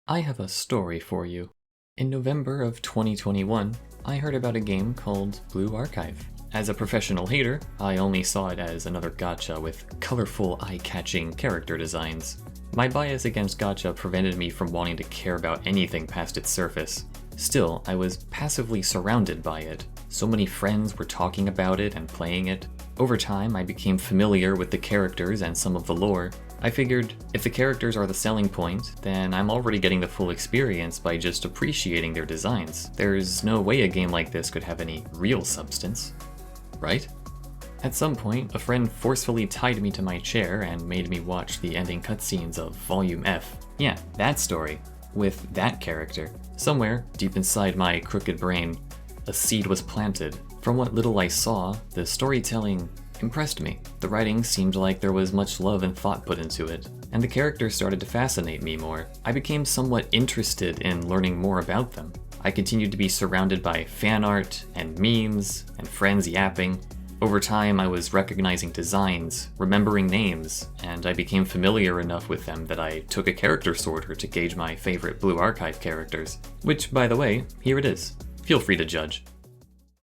I have a story for you. In November of 2021, I heard about a game called Blue Archive. As a professional hater, I only saw it as another gacha with colorful, eye-catching character designs. My bias against gacha prevented me from wanting to care about anything past its surface. Still, I was passively surrounded by it. So many friends were talking about it and playing it. Over time, I became familiar with the characters and some of the lore. I figured, if the characters are the selling point, then I'm already getting the full experience by just appreciating their designs. There's no way a game like this could have any real substance. Right? At some point, a friend forcefully tied me to my chair and made me watch the ending cutscenes of Volume F. Yeah, that story. With that character. Somewhere, deep inside my crooked brain, a seed was planted. From what little I saw, the storytelling impressed me. The writing seemed like there was much love and thought put into it, and the characters started to fascinate me more. I became somewhat interested in learning more about them. I continued to be surrounded by fan art and memes and friends yapping. Over time, I was recognizing designs, remembering names, and I became familiar enough with them that I took a character sorter to gauge my favorite Blue Archive characters. Which, by the way, here it is. Feel free to judge.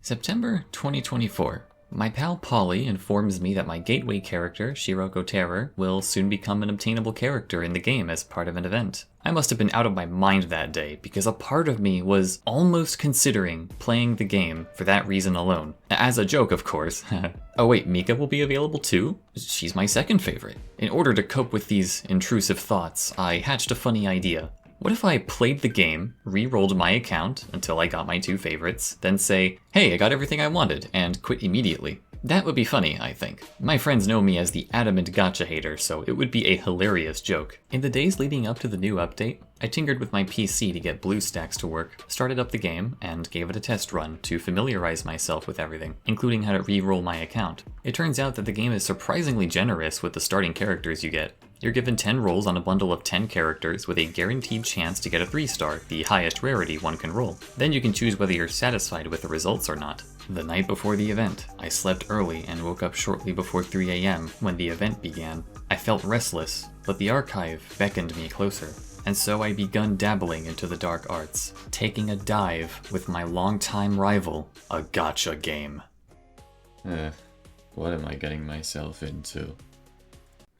September 2024. My pal Polly informs me that my gateway character, Shiroko Terror, will soon become an obtainable character in the game as part of an event. I must have been out of my mind that day, because a part of me was almost considering playing the game for that reason alone. As a joke, of course. Oh wait, Mika will be available too? She's my second favorite. In order to cope with these intrusive thoughts, I hatched a funny idea. What if I played the game, re-rolled my account until I got my two favorites, then say, hey, I got everything I wanted, and quit immediately? That would be funny, I think. My friends know me as the adamant gacha hater, so it would be a hilarious joke. In the days leading up to the new update, I tinkered with my PC to get BlueStacks to work, started up the game, and gave it a test run to familiarize myself with everything, including how to re-roll my account. It turns out that the game is surprisingly generous with the starting characters you get. You're given 10 rolls on a bundle of 10 characters with a guaranteed chance to get a 3-star, the highest rarity one can roll. Then you can choose whether you're satisfied with the results or not. The night before the event, I slept early and woke up shortly before 3 AM when the event began. I felt restless, but the archive beckoned me closer. And so I begun dabbling into the dark arts, taking a dive with my longtime rival, a gacha game. What am I getting myself into?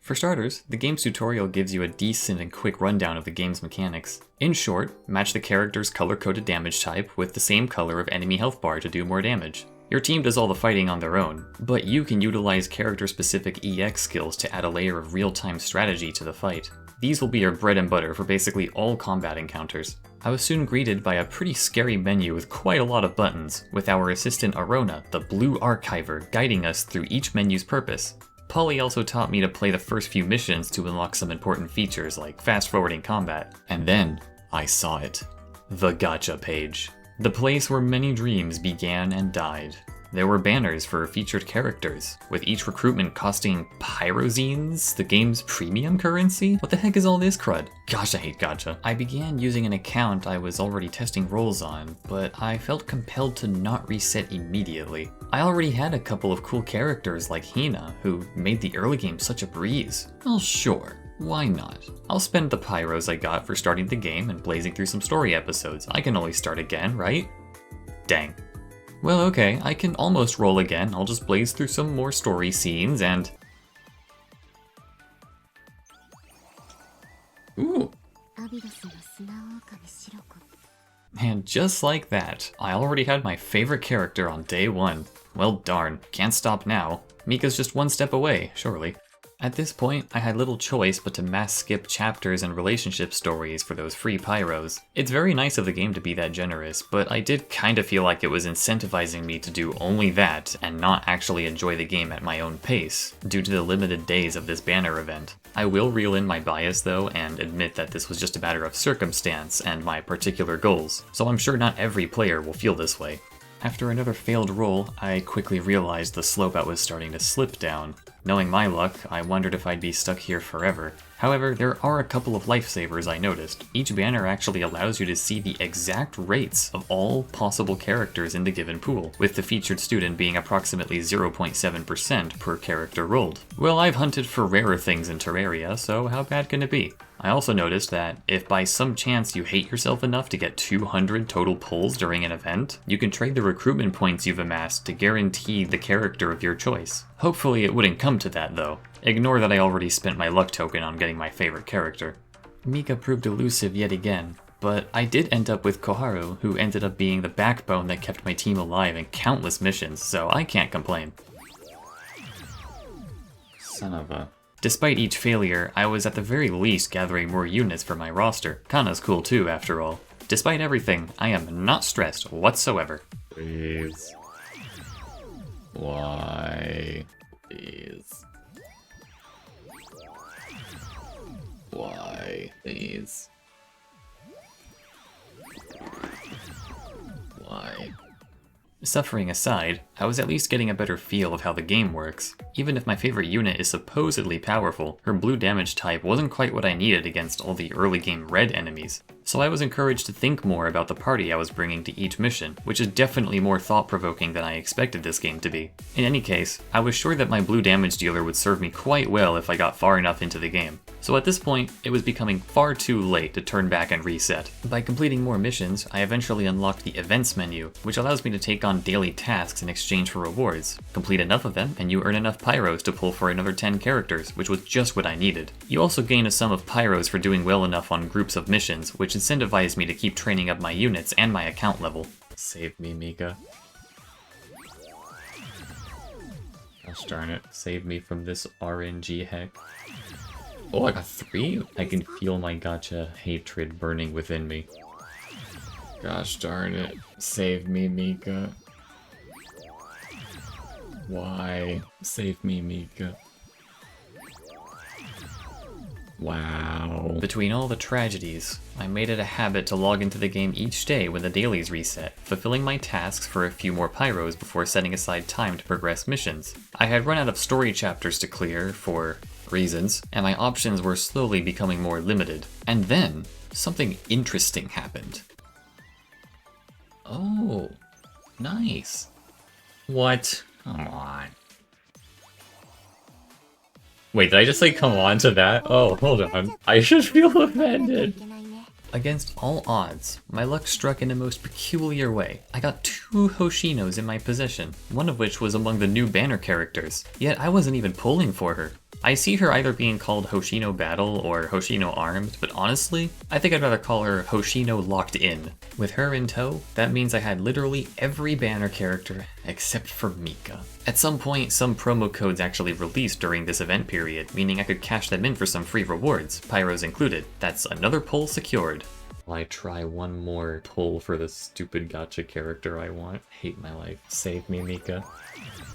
For starters, the game's tutorial gives you a decent and quick rundown of the game's mechanics. In short, match the character's color-coded damage type with the same color of enemy health bar to do more damage. Your team does all the fighting on their own, but you can utilize character-specific EX skills to add a layer of real-time strategy to the fight. These will be your bread and butter for basically all combat encounters. I was soon greeted by a pretty scary menu with quite a lot of buttons, with our assistant Arona, the Blue Archiver, guiding us through each menu's purpose. Polly also taught me to play the first few missions to unlock some important features like fast-forwarding combat. And then, I saw it. The gacha page. The place where many dreams began and died. There were banners for featured characters, with each recruitment costing pyrozines, the game's premium currency? What the heck is all this crud? Gosh, I hate gacha. I began using an account I was already testing roles on, but I felt compelled to not reset immediately. I already had a couple of cool characters like Hina, who made the early game such a breeze. Well, sure. Why not? I'll spend the pyros I got for starting the game and blazing through some story episodes. I can always start again, right? Dang. Well, okay, I can almost roll again. I'll just blaze through some more story scenes and... Ooh! And just like that, I already had my favorite character on day one. Well darn, can't stop now. Mika's just one step away, surely. At this point, I had little choice but to mass skip chapters and relationship stories for those free pyros. It's very nice of the game to be that generous, but I did kinda feel like it was incentivizing me to do only that and not actually enjoy the game at my own pace, due to the limited days of this banner event. I will reel in my bias though and admit that this was just a matter of circumstance and my particular goals, so I'm sure not every player will feel this way. After another failed roll, I quickly realized the slope I was starting to slip down. Knowing my luck, I wondered if I'd be stuck here forever. However, there are a couple of lifesavers I noticed. Each banner actually allows you to see the exact rates of all possible characters in the given pool, with the featured student being approximately 0.7% per character rolled. Well, I've hunted for rarer things in Terraria, so how bad can it be? I also noticed that if by some chance you hate yourself enough to get 200 total pulls during an event, you can trade the recruitment points you've amassed to guarantee the character of your choice. Hopefully it wouldn't come to that though. Ignore that I already spent my luck token on getting my favorite character. Mika proved elusive yet again, but I did end up with Koharu, who ended up being the backbone that kept my team alive in countless missions, so I can't complain. Son of a... Despite each failure, I was at the very least gathering more units for my roster. Kana's cool too, after all. Despite everything, I am not stressed whatsoever. Please. Why? Please. Why? Please. Why? Suffering aside, I was at least getting a better feel of how the game works. Even if my favorite unit is supposedly powerful, her blue damage type wasn't quite what I needed against all the early game red enemies. So I was encouraged to think more about the party I was bringing to each mission, which is definitely more thought-provoking than I expected this game to be. In any case, I was sure that my blue damage dealer would serve me quite well if I got far enough into the game. So at this point, it was becoming far too late to turn back and reset. By completing more missions, I eventually unlocked the events menu, which allows me to take on daily tasks in exchange for rewards. Complete enough of them, and you earn enough pyros to pull for another 10 characters, which was just what I needed. You also gain a sum of pyros for doing well enough on groups of missions, which incentivized me to keep training up my units and my account level. Save me, Mika. Gosh darn it. Save me from this RNG heck. Oh, I got 3? I can feel my gacha hatred burning within me. Gosh darn it. Save me, Mika. Why? Save me, Mika. Wow. Between all the tragedies, I made it a habit to log into the game each day when the dailies reset, fulfilling my tasks for a few more pyros before setting aside time to progress missions. I had run out of story chapters to clear for reasons, and my options were slowly becoming more limited. And then, something interesting happened. Oh, nice. What? Come on. Wait, did I just say come on to that? Oh, hold on. I should feel offended. Against all odds, my luck struck in a most peculiar way. I got 2 Hoshinos in my possession, one of which was among the new banner characters, yet I wasn't even pulling for her. I see her either being called Hoshino Battle or Hoshino Armed, but honestly, I think I'd rather call her Hoshino Locked In. With her in tow, that means I had literally every banner character except for Mika. At some point, some promo codes actually released during this event period, meaning I could cash them in for some free rewards, pyros included. That's another pull secured. Will I try one more pull for the stupid gacha character I want? Hate my life. Save me, Mika.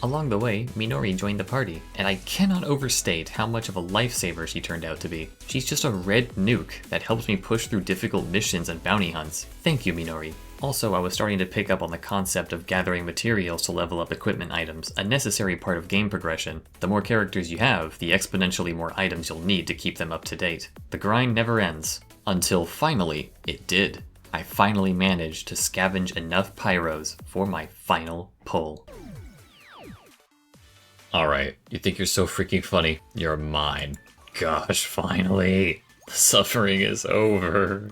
Along the way, Minori joined the party, and I cannot overstate how much of a lifesaver she turned out to be. She's just a red nuke that helps me push through difficult missions and bounty hunts. Thank you, Minori. Also, I was starting to pick up on the concept of gathering materials to level up equipment items, a necessary part of game progression. The more characters you have, the exponentially more items you'll need to keep them up to date. The grind never ends. Until finally, it did. I finally managed to scavenge enough pyros for my final pull. Alright, you think you're so freaking funny? You're mine. Gosh, finally. The suffering is over.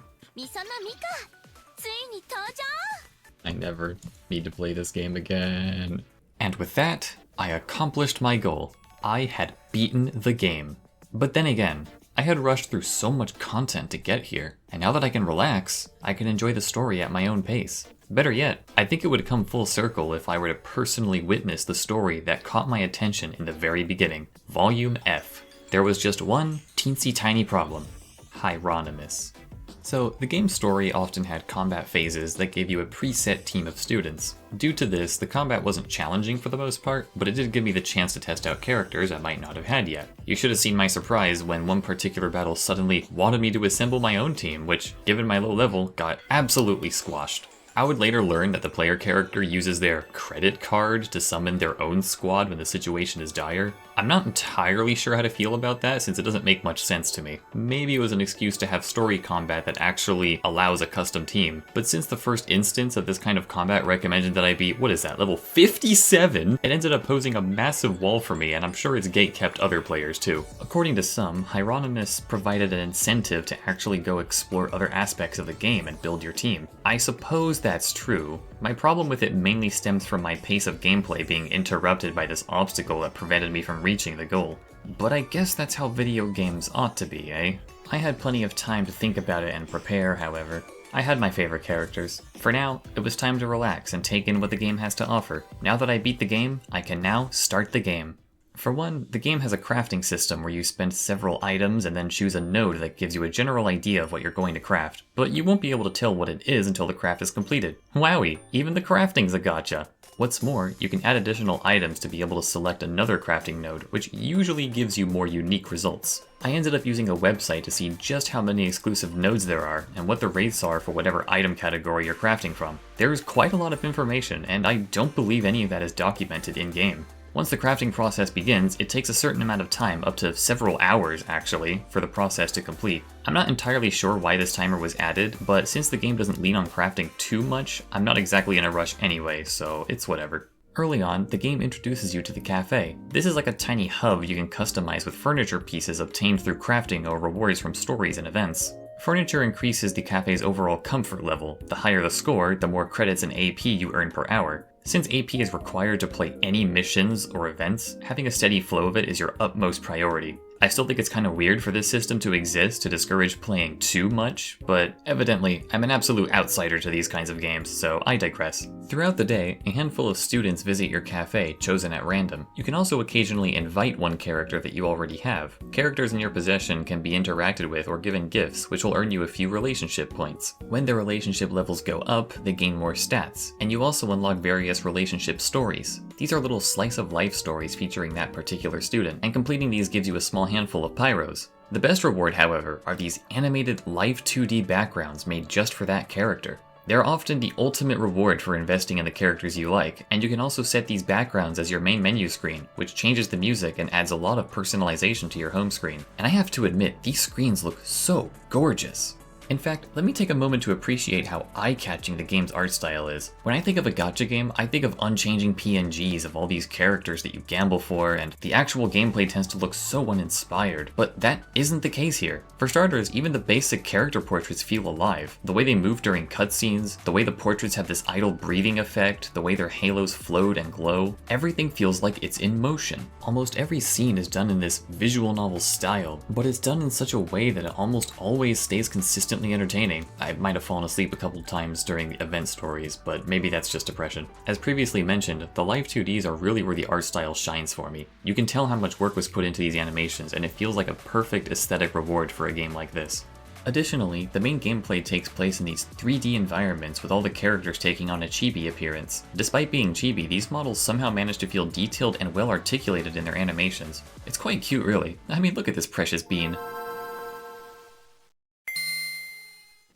I never need to play this game again. And with that, I accomplished my goal. I had beaten the game. But then again, I had rushed through so much content to get here, and now that I can relax, I can enjoy the story at my own pace. Better yet, I think it would come full circle if I were to personally witness the story that caught my attention in the very beginning. Volume F. There was just one teensy tiny problem. Hieronymus. So, the game's story often had combat phases that gave you a preset team of students. Due to this, the combat wasn't challenging for the most part, but it did give me the chance to test out characters I might not have had yet. You should have seen my surprise when one particular battle suddenly wanted me to assemble my own team, which, given my low level, got absolutely squashed. I would later learn that the player character uses their credit card to summon their own squad when the situation is dire. I'm not entirely sure how to feel about that since it doesn't make much sense to me. Maybe it was an excuse to have story combat that actually allows a custom team, but since the first instance of this kind of combat recommended that I be, what is that, level 57? It ended up posing a massive wall for me, and I'm sure it's gatekept other players too. According to some, Hieronymus provided an incentive to actually go explore other aspects of the game and build your team. I suppose that's true. My problem with it mainly stems from my pace of gameplay being interrupted by this obstacle that prevented me from reaching the goal. But I guess that's how video games ought to be, eh? I had plenty of time to think about it and prepare, however. I had my favorite characters. For now, it was time to relax and take in what the game has to offer. Now that I beat the game, I can now start the game. For one, the game has a crafting system where you spend several items and then choose a node that gives you a general idea of what you're going to craft, but you won't be able to tell what it is until the craft is completed. Wowie, even the crafting's a gacha! What's more, you can add additional items to be able to select another crafting node, which usually gives you more unique results. I ended up using a website to see just how many exclusive nodes there are, and what the rates are for whatever item category you're crafting from. There's quite a lot of information, and I don't believe any of that is documented in-game. Once the crafting process begins, it takes a certain amount of time, up to several hours actually, for the process to complete. I'm not entirely sure why this timer was added, but since the game doesn't lean on crafting too much, I'm not exactly in a rush anyway, so it's whatever. Early on, the game introduces you to the cafe. This is like a tiny hub you can customize with furniture pieces obtained through crafting or rewards from stories and events. Furniture increases the cafe's overall comfort level. The higher the score, the more credits and AP you earn per hour. Since AP is required to play any missions or events, having a steady flow of it is your utmost priority. I still think it's kind of weird for this system to exist to discourage playing too much, but evidently, I'm an absolute outsider to these kinds of games, so I digress. Throughout the day, a handful of students visit your cafe, chosen at random. You can also occasionally invite one character that you already have. Characters in your possession can be interacted with or given gifts, which will earn you a few relationship points. When their relationship levels go up, they gain more stats, and you also unlock various relationship stories. These are little slice-of-life stories featuring that particular student, and completing these gives you a small handful of pyros. The best reward, however, are these animated live 2D backgrounds made just for that character. They're often the ultimate reward for investing in the characters you like, and you can also set these backgrounds as your main menu screen, which changes the music and adds a lot of personalization to your home screen. And I have to admit, these screens look so gorgeous. In fact, let me take a moment to appreciate how eye-catching the game's art style is. When I think of a gacha game, I think of unchanging PNGs of all these characters that you gamble for, and the actual gameplay tends to look so uninspired, but that isn't the case here. For starters, even the basic character portraits feel alive. The way they move during cutscenes, the way the portraits have this idle breathing effect, the way their halos float and glow, everything feels like it's in motion. Almost every scene is done in this visual novel style, but it's done in such a way that it almost always stays consistent entertaining. I might have fallen asleep a couple times during the event stories, but maybe that's just depression. As previously mentioned, the live 2Ds are really where the art style shines for me. You can tell how much work was put into these animations, and it feels like a perfect aesthetic reward for a game like this. Additionally, the main gameplay takes place in these 3D environments with all the characters taking on a chibi appearance. Despite being chibi, these models somehow manage to feel detailed and well articulated in their animations. It's quite cute, really. I mean, look at this precious bean.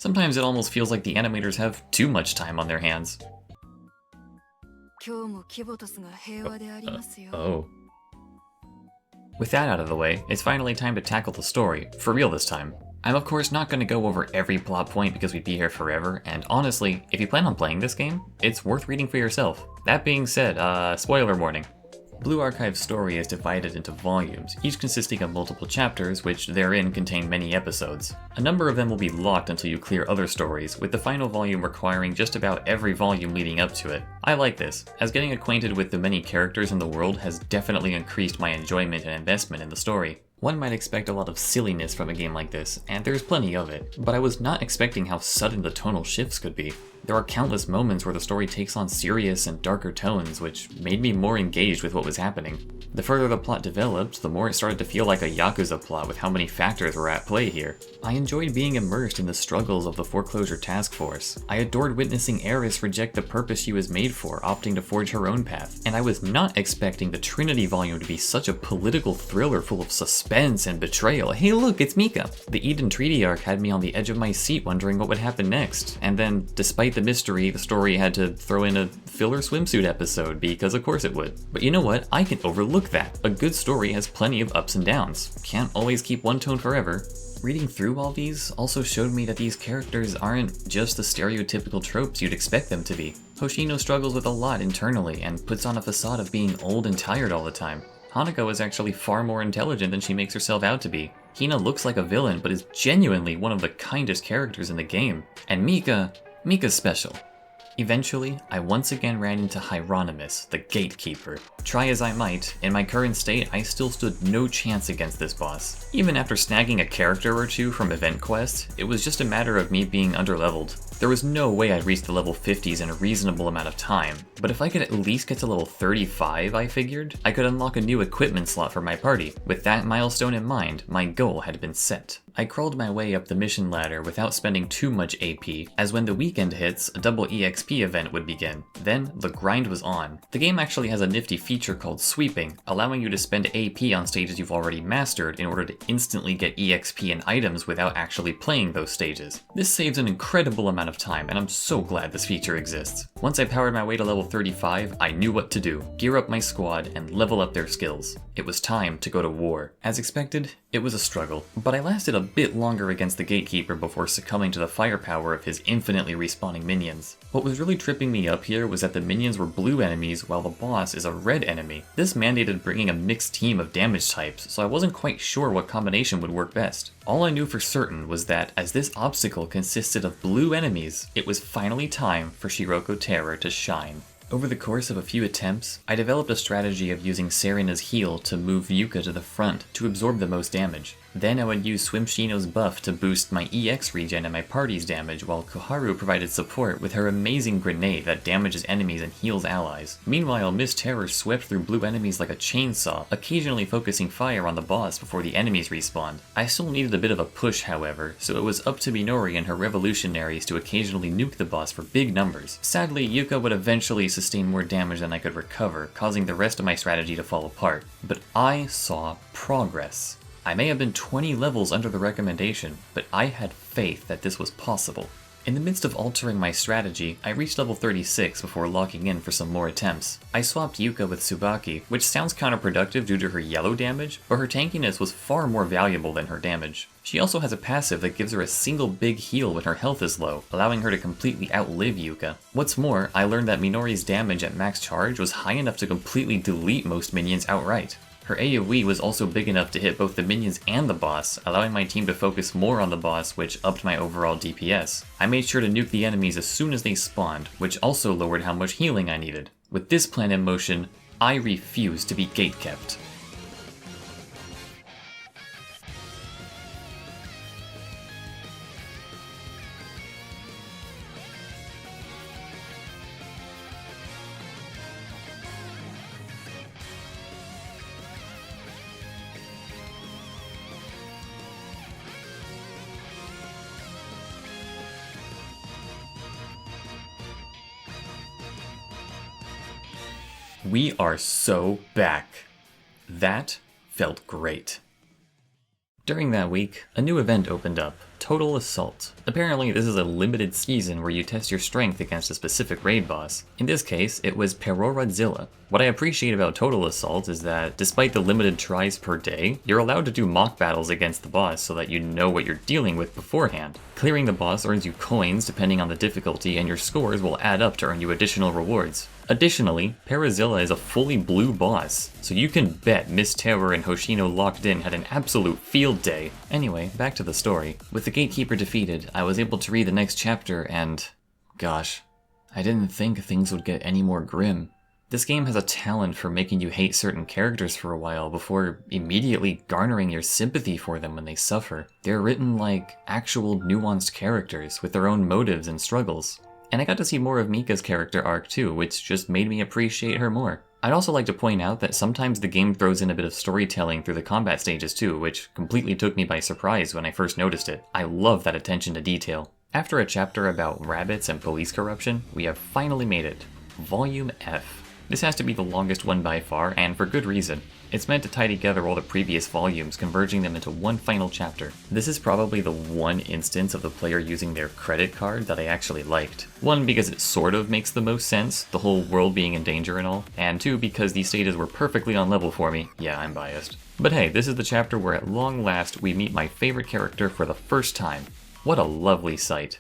Sometimes it almost feels like the animators have too much time on their hands. Oh. With that out of the way, it's finally time to tackle the story, for real this time. I'm of course not going to go over every plot point because we'd be here forever, and honestly, if you plan on playing this game, it's worth reading for yourself. That being said, spoiler warning. Blue Archive's story is divided into volumes, each consisting of multiple chapters, which therein contain many episodes. A number of them will be locked until you clear other stories, with the final volume requiring just about every volume leading up to it. I like this, as getting acquainted with the many characters in the world has definitely increased my enjoyment and investment in the story. One might expect a lot of silliness from a game like this, and there's plenty of it, but I was not expecting how sudden the tonal shifts could be. There are countless moments where the story takes on serious and darker tones, which made me more engaged with what was happening. The further the plot developed, the more it started to feel like a Yakuza plot with how many factors were at play here. I enjoyed being immersed in the struggles of the foreclosure task force. I adored witnessing Eris reject the purpose she was made for, opting to forge her own path. And I was not expecting the Trinity volume to be such a political thriller full of suspense suspense and betrayal. Hey look, it's Mika! The Eden Treaty arc had me on the edge of my seat wondering what would happen next, and then, despite the mystery, the story had to throw in a filler swimsuit episode, because of course it would. But you know what? I can overlook that. A good story has plenty of ups and downs. Can't always keep one tone forever. Reading through all these also showed me that these characters aren't just the stereotypical tropes you'd expect them to be. Hoshino struggles with a lot internally and puts on a facade of being old and tired all the time. Hanako is actually far more intelligent than she makes herself out to be. Hina looks like a villain, but is genuinely one of the kindest characters in the game. And Mika's special. Eventually, I once again ran into Hieronymus, the Gatekeeper. Try as I might, in my current state, I still stood no chance against this boss. Even after snagging a character or two from event quests, it was just a matter of me being underleveled. There was no way I'd reach the level 50s in a reasonable amount of time, but if I could at least get to level 35, I figured, I could unlock a new equipment slot for my party. With that milestone in mind, my goal had been set. I crawled my way up the mission ladder without spending too much AP, as when the weekend hits, a double EXP event would begin. Then, the grind was on. The game actually has a nifty feature called sweeping, allowing you to spend AP on stages you've already mastered in order to instantly get EXP and items without actually playing those stages. This saves an incredible amount of time, and I'm so glad this feature exists. Once I powered my way to level 35, I knew what to do. Gear up my squad and level up their skills. It was time to go to war. As expected, it was a struggle, but I lasted a bit longer against the Gatekeeper before succumbing to the firepower of his infinitely respawning minions. What was really tripping me up here was that the minions were blue enemies while the boss is a red enemy. This mandated bringing a mixed team of damage types, so I wasn't quite sure what combination would work best. All I knew for certain was that as this obstacle consisted of blue enemies, it was finally time for Shiroko Terror to shine. Over the course of a few attempts, I developed a strategy of using Serena's heal to move Yuka to the front to absorb the most damage. Then I would use Swimshino's buff to boost my EX regen and my party's damage, while Koharu provided support with her amazing grenade that damages enemies and heals allies. Meanwhile, Miss Terror swept through blue enemies like a chainsaw, occasionally focusing fire on the boss before the enemies respawned. I still needed a bit of a push, however, so it was up to Minori and her revolutionaries to occasionally nuke the boss for big numbers. Sadly, Yuka would eventually sustain more damage than I could recover, causing the rest of my strategy to fall apart. But I saw progress. I may have been 20 levels under the recommendation, but I had faith that this was possible. In the midst of altering my strategy, I reached level 36 before locking in for some more attempts. I swapped Yuka with Tsubaki, which sounds counterproductive due to her yellow damage, but her tankiness was far more valuable than her damage. She also has a passive that gives her a single big heal when her health is low, allowing her to completely outlive Yuka. What's more, I learned that Minori's damage at max charge was high enough to completely delete most minions outright. Her AoE was also big enough to hit both the minions and the boss, allowing my team to focus more on the boss, which upped my overall DPS. I made sure to nuke the enemies as soon as they spawned, which also lowered how much healing I needed. With this plan in motion, I refuse to be gatekept. We are so back. That felt great. During that week, a new event opened up, Total Assault. Apparently this is a limited season where you test your strength against a specific raid boss. In this case, it was Perorazilla. What I appreciate about Total Assault is that, despite the limited tries per day, you're allowed to do mock battles against the boss so that you know what you're dealing with beforehand. Clearing the boss earns you coins depending on the difficulty, and your scores will add up to earn you additional rewards. Additionally, Perazilla is a fully blue boss, so you can bet Miss Terror and Hoshino locked in had an absolute field day. Anyway, back to the story. With the Gatekeeper defeated, I was able to read the next chapter and... gosh, I didn't think things would get any more grim. This game has a talent for making you hate certain characters for a while before immediately garnering your sympathy for them when they suffer. They're written like actual nuanced characters with their own motives and struggles. And I got to see more of Mika's character arc too, which just made me appreciate her more. I'd also like to point out that sometimes the game throws in a bit of storytelling through the combat stages too, which completely took me by surprise when I first noticed it. I love that attention to detail. After a chapter about rabbits and police corruption, we have finally made it. Volume F. This has to be the longest one by far, and for good reason. It's meant to tie together all the previous volumes, converging them into one final chapter. This is probably the one instance of the player using their credit card that I actually liked. One, because it sort of makes the most sense, the whole world being in danger and all, and two, because these stages were perfectly on level for me. Yeah, I'm biased. But hey, this is the chapter where at long last we meet my favorite character for the first time. What a lovely sight.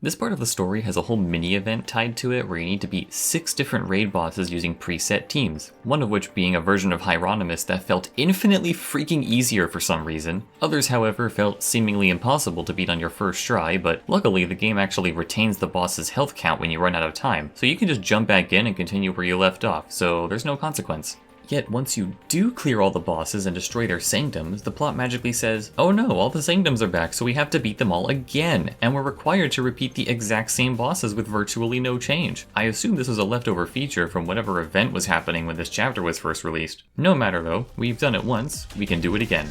This part of the story has a whole mini-event tied to it where you need to beat 6 different raid bosses using preset teams, one of which being a version of Hieronymus that felt infinitely freaking easier for some reason. Others, however, felt seemingly impossible to beat on your first try, but luckily the game actually retains the boss's health count when you run out of time, so you can just jump back in and continue where you left off, so there's no consequence. Yet once you do clear all the bosses and destroy their sanctums, the plot magically says, oh no, all the sanctums are back, so we have to beat them all again, and we're required to repeat the exact same bosses with virtually no change. I assume this was a leftover feature from whatever event was happening when this chapter was first released. No matter though, we've done it once, we can do it again.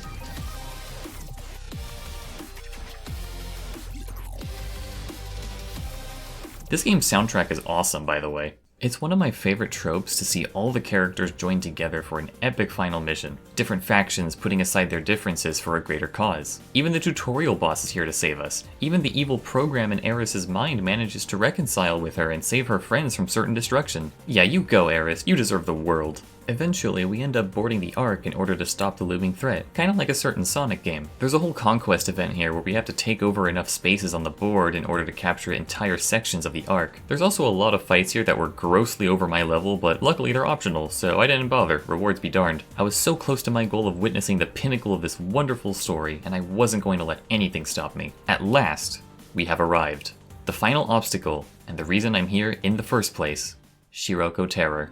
This game's soundtrack is awesome, by the way. It's one of my favorite tropes to see all the characters join together for an epic final mission, different factions putting aside their differences for a greater cause. Even the tutorial boss is here to save us. Even the evil program in Eris's mind manages to reconcile with her and save her friends from certain destruction. Yeah, you go, Eris, you deserve the world. Eventually, we end up boarding the Ark in order to stop the looming threat, kinda like a certain Sonic game. There's a whole conquest event here where we have to take over enough spaces on the board in order to capture entire sections of the Ark. There's also a lot of fights here that were grossly over my level, but luckily they're optional, so I didn't bother, rewards be darned. I was so close to my goal of witnessing the pinnacle of this wonderful story, and I wasn't going to let anything stop me. At last, we have arrived. The final obstacle, and the reason I'm here in the first place, Shiroko Terror.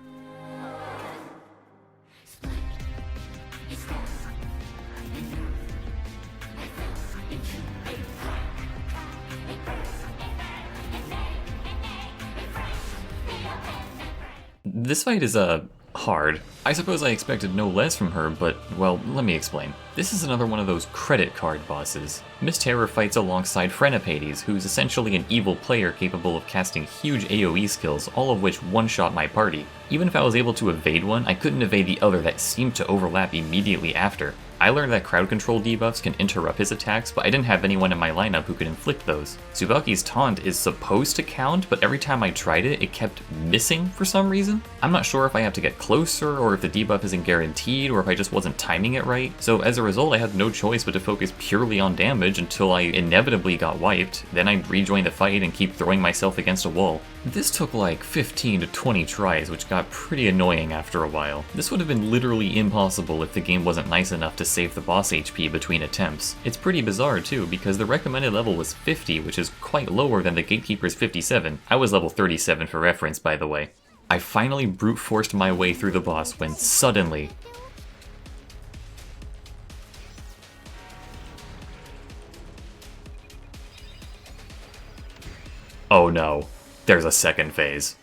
This fight is, hard. I suppose I expected no less from her, but, well, let me explain. This is another one of those credit card bosses. Miss Terror fights alongside Phrenopades, who's essentially an evil player capable of casting huge AoE skills, all of which one-shot my party. Even if I was able to evade one, I couldn't evade the other that seemed to overlap immediately after. I learned that crowd control debuffs can interrupt his attacks, but I didn't have anyone in my lineup who could inflict those. Tsubaki's taunt is supposed to count, but every time I tried it, it kept missing for some reason. I'm not sure if I have to get closer, or if the debuff isn't guaranteed, or if I just wasn't timing it right. So as a result, I had no choice but to focus purely on damage until I inevitably got wiped. Then I'd rejoin the fight and keep throwing myself against a wall. This took like 15 to 20 tries, which got pretty annoying after a while. This would have been literally impossible if the game wasn't nice enough to save the boss HP between attempts. It's pretty bizarre too, because the recommended level was 50, which is quite lower than the Gatekeeper's 57. I was level 37 for reference, by the way. I finally brute forced my way through the boss when suddenly... oh no, there's a second phase.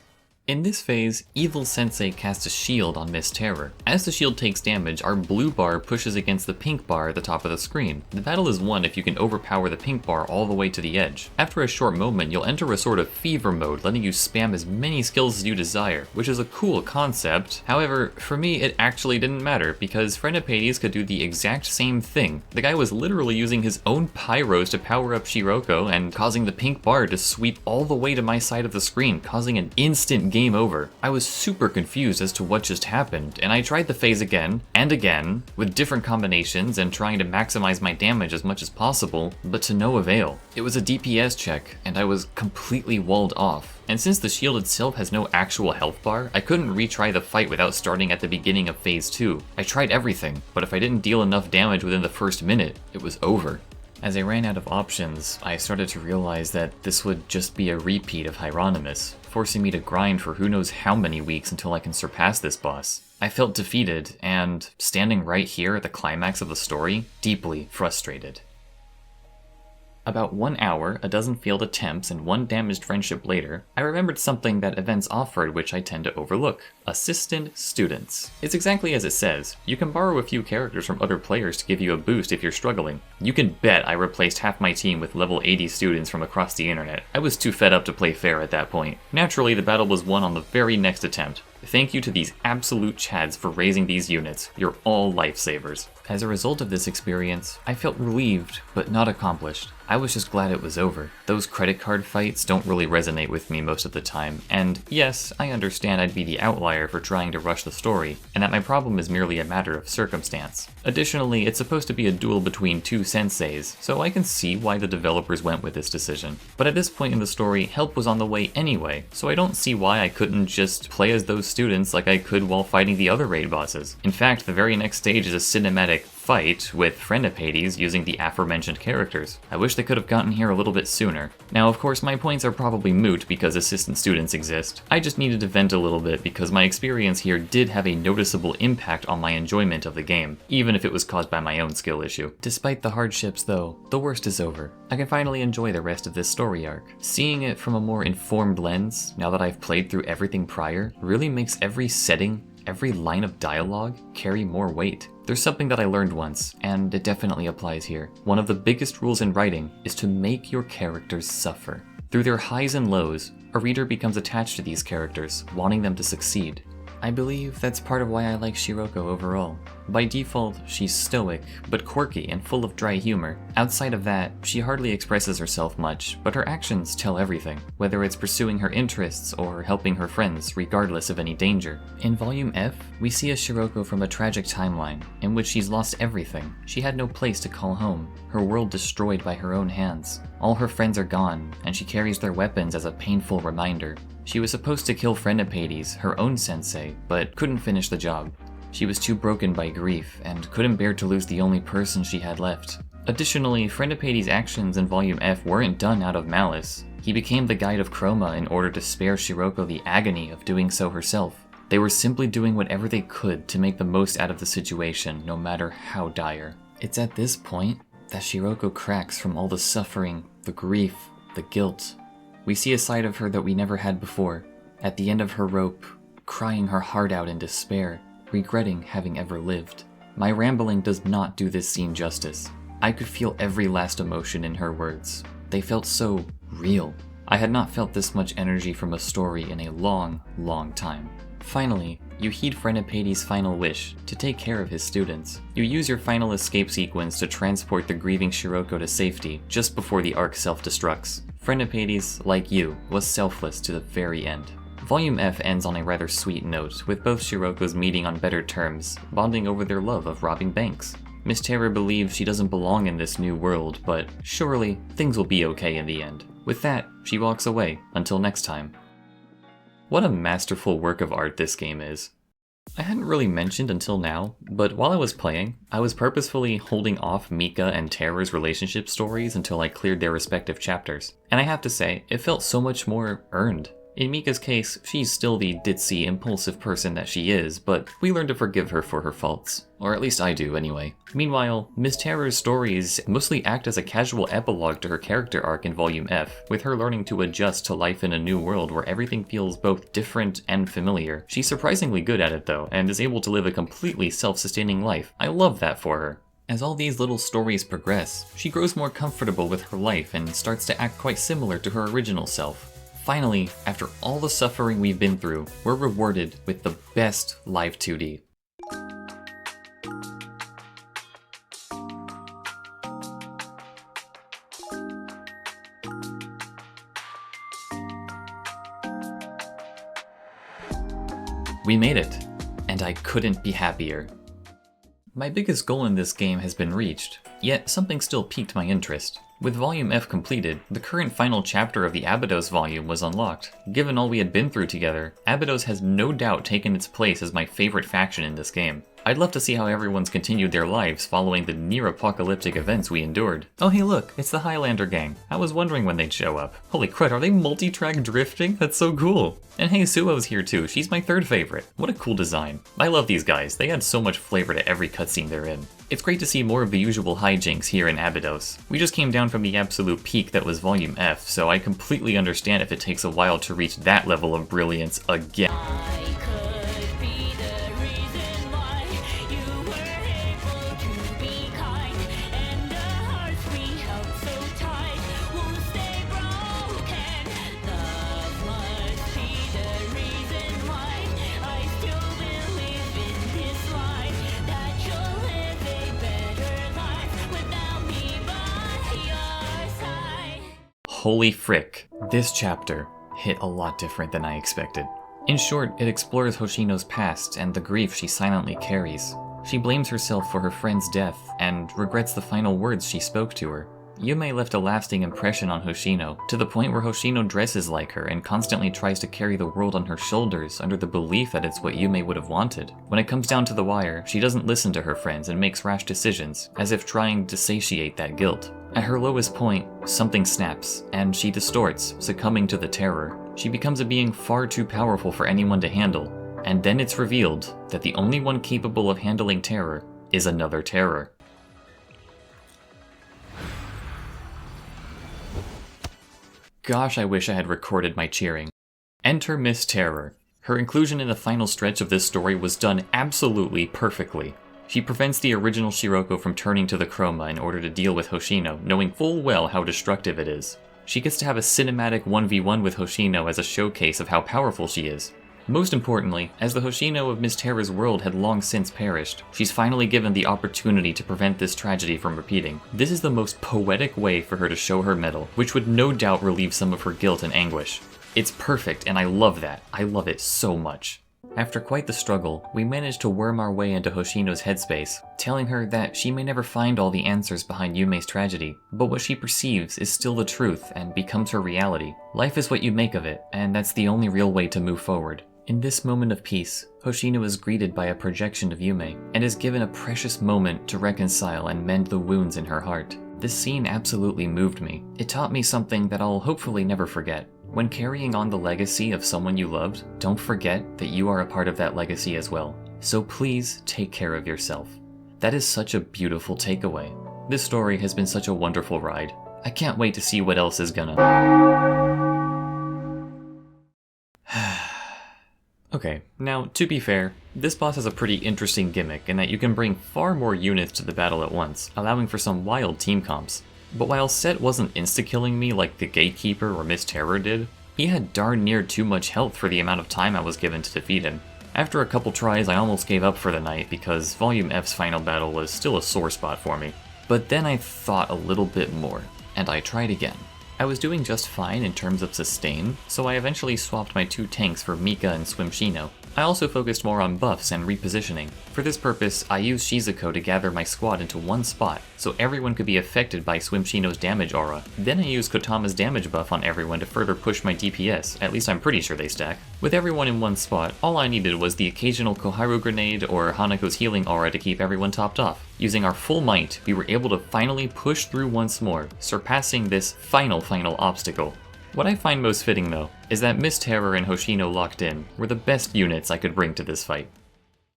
In this phase, Evil Sensei casts a shield on Miss Terror. As the shield takes damage, our blue bar pushes against the pink bar at the top of the screen. The battle is won if you can overpower the pink bar all the way to the edge. After a short moment, you'll enter a sort of fever mode, letting you spam as many skills as you desire, which is a cool concept. However, for me, it actually didn't matter, because Phrenopades could do the exact same thing. The guy was literally using his own pyros to power up Shiroko and causing the pink bar to sweep all the way to my side of the screen, causing an instant game over. I was super confused as to what just happened, and I tried the phase again and again with different combinations and trying to maximize my damage as much as possible, but to no avail. It was a DPS check, and I was completely walled off. And since the shield itself has no actual health bar, I couldn't retry the fight without starting at the beginning of phase 2. I tried everything, but if I didn't deal enough damage within the first minute, it was over. As I ran out of options, I started to realize that this would just be a repeat of Hieronymus, forcing me to grind for who knows how many weeks until I can surpass this boss. I felt defeated, and standing right here at the climax of the story, deeply frustrated. About 1 hour, a dozen failed attempts, and 1 damaged friendship later, I remembered something that events offered which I tend to overlook. Assistant students. It's exactly as it says. You can borrow a few characters from other players to give you a boost if you're struggling. You can bet I replaced half my team with level 80 students from across the internet. I was too fed up to play fair at that point. Naturally, the battle was won on the very next attempt. Thank you to these absolute chads for raising these units. You're all lifesavers. As a result of this experience, I felt relieved, but not accomplished. I was just glad it was over. Those credit card fights don't really resonate with me most of the time, and yes, I understand I'd be the outlier for trying to rush the story, and that my problem is merely a matter of circumstance. Additionally, it's supposed to be a duel between two senseis, so I can see why the developers went with this decision. But at this point in the story, help was on the way anyway, so I don't see why I couldn't just play as those students like I could while fighting the other raid bosses. In fact, the very next stage is a cinematic fight with Friendipades using the aforementioned characters. I wish they could have gotten here a little bit sooner. Now, of course, my points are probably moot because assistant students exist. I just needed to vent a little bit because my experience here did have a noticeable impact on my enjoyment of the game, even if it was caused by my own skill issue. Despite the hardships though, the worst is over. I can finally enjoy the rest of this story arc. Seeing it from a more informed lens, now that I've played through everything prior, really makes every setting, every line of dialogue carry more weight. There's something that I learned once, and it definitely applies here. One of the biggest rules in writing is to make your characters suffer. Through their highs and lows, a reader becomes attached to these characters, wanting them to succeed. I believe that's part of why I like Shiroko overall. By default, she's stoic, but quirky and full of dry humor. Outside of that, she hardly expresses herself much, but her actions tell everything, whether it's pursuing her interests or helping her friends, regardless of any danger. In Volume F, we see a Shiroko from a tragic timeline, in which she's lost everything. She had no place to call home, her world destroyed by her own hands. All her friends are gone, and she carries their weapons as a painful reminder. She was supposed to kill Friendipades, her own sensei, but couldn't finish the job. She was too broken by grief, and couldn't bear to lose the only person she had left. Additionally, Friendipades' actions in Volume F weren't done out of malice. He became the guide of Chroma in order to spare Shiroko the agony of doing so herself. They were simply doing whatever they could to make the most out of the situation, no matter how dire. It's at this point that Shiroko cracks from all the suffering, the grief, the guilt. We see a side of her that we never had before, at the end of her rope, crying her heart out in despair, regretting having ever lived. My rambling does not do this scene justice. I could feel every last emotion in her words. They felt so real. I had not felt this much energy from a story in a long, long time. Finally, you heed Friendipades' final wish, to take care of his students. You use your final escape sequence to transport the grieving Shiroko to safety, just before the arc self-destructs. Friendipades, like you, was selfless to the very end. Volume F ends on a rather sweet note, with both Shirokos meeting on better terms, bonding over their love of robbing banks. Miss Terror believes she doesn't belong in this new world, but surely, things will be okay in the end. With that, she walks away, until next time. What a masterful work of art this game is. I hadn't really mentioned until now, but while I was playing, I was purposefully holding off Mika and Terror's relationship stories until I cleared their respective chapters. And I have to say, it felt so much more earned. In Mika's case, she's still the ditzy, impulsive person that she is, but we learn to forgive her for her faults. Or at least I do, anyway. Meanwhile, Miss Terror's stories mostly act as a casual epilogue to her character arc in Volume F, with her learning to adjust to life in a new world where everything feels both different and familiar. She's surprisingly good at it though, and is able to live a completely self-sustaining life. I love that for her. As all these little stories progress, she grows more comfortable with her life and starts to act quite similar to her original self. Finally, after all the suffering we've been through, we're rewarded with the best live 2D. We made it, and I couldn't be happier. My biggest goal in this game has been reached, yet something still piqued my interest. With Volume F completed, the current final chapter of the Abydos volume was unlocked. Given all we had been through together, Abydos has no doubt taken its place as my favorite faction in this game. I'd love to see how everyone's continued their lives following the near-apocalyptic events we endured. Oh hey look, it's the Highlander gang. I was wondering when they'd show up. Holy crud, are they multi-track drifting? That's so cool! And hey, Suo's here too, she's my third favorite. What a cool design. I love these guys, they add so much flavor to every cutscene they're in. It's great to see more of the usual hijinks here in Abydos. We just came down from the absolute peak that was Volume F, so I completely understand if it takes a while to reach that level of brilliance again. holy frick. This chapter hit a lot different than I expected. In short, it explores Hoshino's past and the grief she silently carries. She blames herself for her friend's death and regrets the final words she spoke to her. Yume left a lasting impression on Hoshino, to the point where Hoshino dresses like her and constantly tries to carry the world on her shoulders under the belief that it's what Yume would have wanted. When it comes down to the wire, she doesn't listen to her friends and makes rash decisions, as if trying to satiate that guilt. At her lowest point, something snaps, and she distorts, succumbing to the terror. She becomes a being far too powerful for anyone to handle, and then it's revealed that the only one capable of handling terror is another terror. Gosh, I wish I had recorded my cheering. Enter Miss Terror. Her inclusion in the final stretch of this story was done absolutely perfectly. She prevents the original Shiroko from turning to the Chroma in order to deal with Hoshino, knowing full well how destructive it is. She gets to have a cinematic 1v1 with Hoshino as a showcase of how powerful she is. Most importantly, as the Hoshino of Miss Terror's world had long since perished, she's finally given the opportunity to prevent this tragedy from repeating. This is the most poetic way for her to show her mettle, which would no doubt relieve some of her guilt and anguish. It's perfect, and I love that. I love it so much. After quite the struggle, we managed to worm our way into Hoshino's headspace, telling her that she may never find all the answers behind Yume's tragedy, but what she perceives is still the truth and becomes her reality. Life is what you make of it, and that's the only real way to move forward. In this moment of peace, Hoshino is greeted by a projection of Yume, and is given a precious moment to reconcile and mend the wounds in her heart. This scene absolutely moved me. It taught me something that I'll hopefully never forget. When carrying on the legacy of someone you loved, don't forget that you are a part of that legacy as well. So please take care of yourself. That is such a beautiful takeaway. This story has been such a wonderful ride. I can't wait to see what else is gonna... Okay, now, to be fair, this boss has a pretty interesting gimmick in that you can bring far more units to the battle at once, allowing for some wild team comps. But while Set wasn't insta-killing me like the Gatekeeper or Miss Terror did, he had darn near too much health for the amount of time I was given to defeat him. After a couple tries, I almost gave up for the night because Volume F's final battle was still a sore spot for me. But then I thought a little bit more, and I tried again. I was doing just fine in terms of sustain, so I eventually swapped my two tanks for Mika and Swimshino. I also focused more on buffs and repositioning. For this purpose, I used Shizuko to gather my squad into one spot, so everyone could be affected by Swimshino's damage aura. Then I used Kotama's damage buff on everyone to further push my DPS, at least I'm pretty sure they stack. With everyone in one spot, all I needed was the occasional Koharu grenade or Hanako's healing aura to keep everyone topped off. Using our full might, we were able to finally push through once more, surpassing this final obstacle. What I find most fitting though, is that Miss Terror and Hoshino locked in were the best units I could bring to this fight.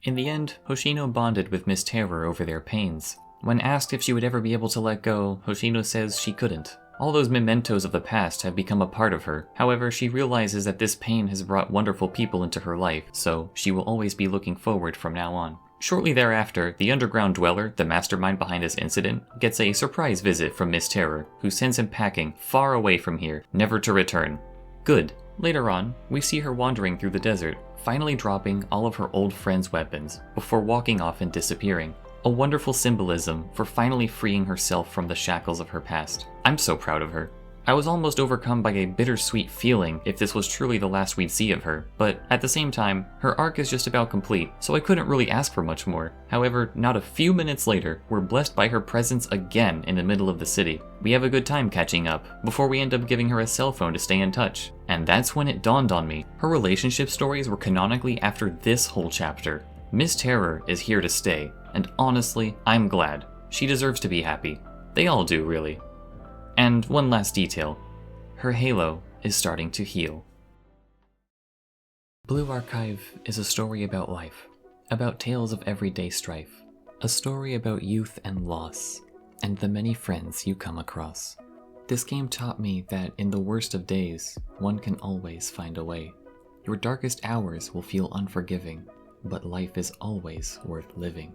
In the end, Hoshino bonded with Miss Terror over their pains. When asked if she would ever be able to let go, Hoshino says she couldn't. All those mementos of the past have become a part of her. However, she realizes that this pain has brought wonderful people into her life, so she will always be looking forward from now on. Shortly thereafter, the underground dweller, the mastermind behind this incident, gets a surprise visit from Miss Terror, who sends him packing far away from here, never to return. Good. Later on, we see her wandering through the desert, finally dropping all of her old friends' weapons, before walking off and disappearing. A wonderful symbolism for finally freeing herself from the shackles of her past. I'm so proud of her. I was almost overcome by a bittersweet feeling if this was truly the last we'd see of her, but at the same time, her arc is just about complete, so I couldn't really ask for much more. However, not a few minutes later, we're blessed by her presence again in the middle of the city. We have a good time catching up, before we end up giving her a cell phone to stay in touch. And that's when it dawned on me. Her relationship stories were canonically after this whole chapter. Miss Terror is here to stay, and honestly, I'm glad. She deserves to be happy. They all do, really. And one last detail, her halo is starting to heal. Blue Archive is a story about life, about tales of everyday strife, a story about youth and loss, and the many friends you come across. This game taught me that in the worst of days, one can always find a way. Your darkest hours will feel unforgiving, but life is always worth living.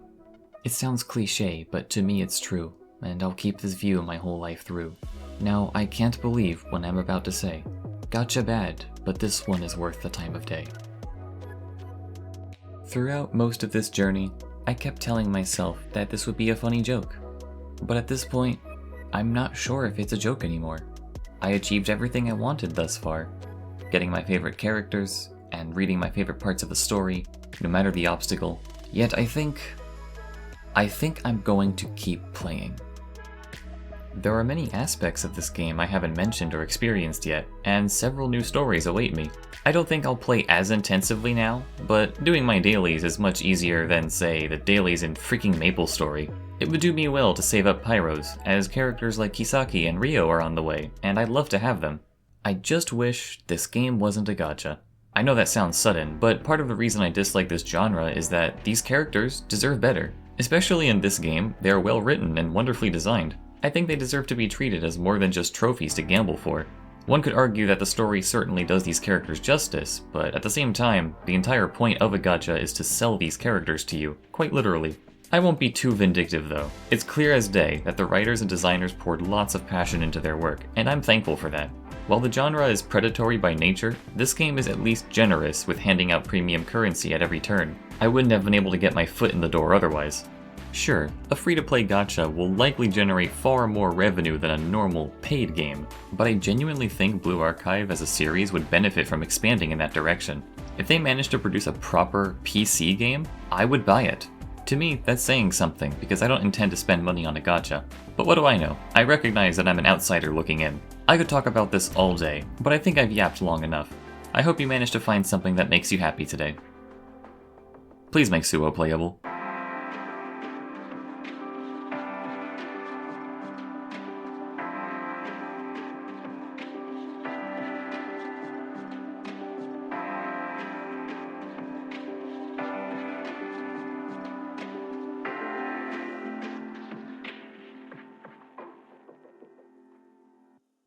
It sounds cliche, but to me it's true, and I'll keep this view my whole life through. Now, I can't believe what I'm about to say. Gacha bad, but this one is worth the time of day. Throughout most of this journey, I kept telling myself that this would be a funny joke. But at this point, I'm not sure if it's a joke anymore. I achieved everything I wanted thus far. Getting my favorite characters, and reading my favorite parts of the story, no matter the obstacle. Yet I think I'm going to keep playing. There are many aspects of this game I haven't mentioned or experienced yet, and several new stories await me. I don't think I'll play as intensively now, but doing my dailies is much easier than, say, the dailies in freaking MapleStory. It would do me well to save up Pyros, as characters like Kisaki and Ryo are on the way, and I'd love to have them. I just wish this game wasn't a gacha. I know that sounds sudden, but part of the reason I dislike this genre is that these characters deserve better. Especially in this game, they are well written and wonderfully designed. I think they deserve to be treated as more than just trophies to gamble for. One could argue that the story certainly does these characters justice, but at the same time, the entire point of a gacha is to sell these characters to you, quite literally. I won't be too vindictive though. It's clear as day that the writers and designers poured lots of passion into their work, and I'm thankful for that. While the genre is predatory by nature, this game is at least generous with handing out premium currency at every turn. I wouldn't have been able to get my foot in the door otherwise. Sure, a free-to-play gacha will likely generate far more revenue than a normal, paid game, but I genuinely think Blue Archive as a series would benefit from expanding in that direction. If they managed to produce a proper PC game, I would buy it. To me, that's saying something, because I don't intend to spend money on a gacha. But what do I know? I recognize that I'm an outsider looking in. I could talk about this all day, but I think I've yapped long enough. I hope you managed to find something that makes you happy today. Please make Suo playable.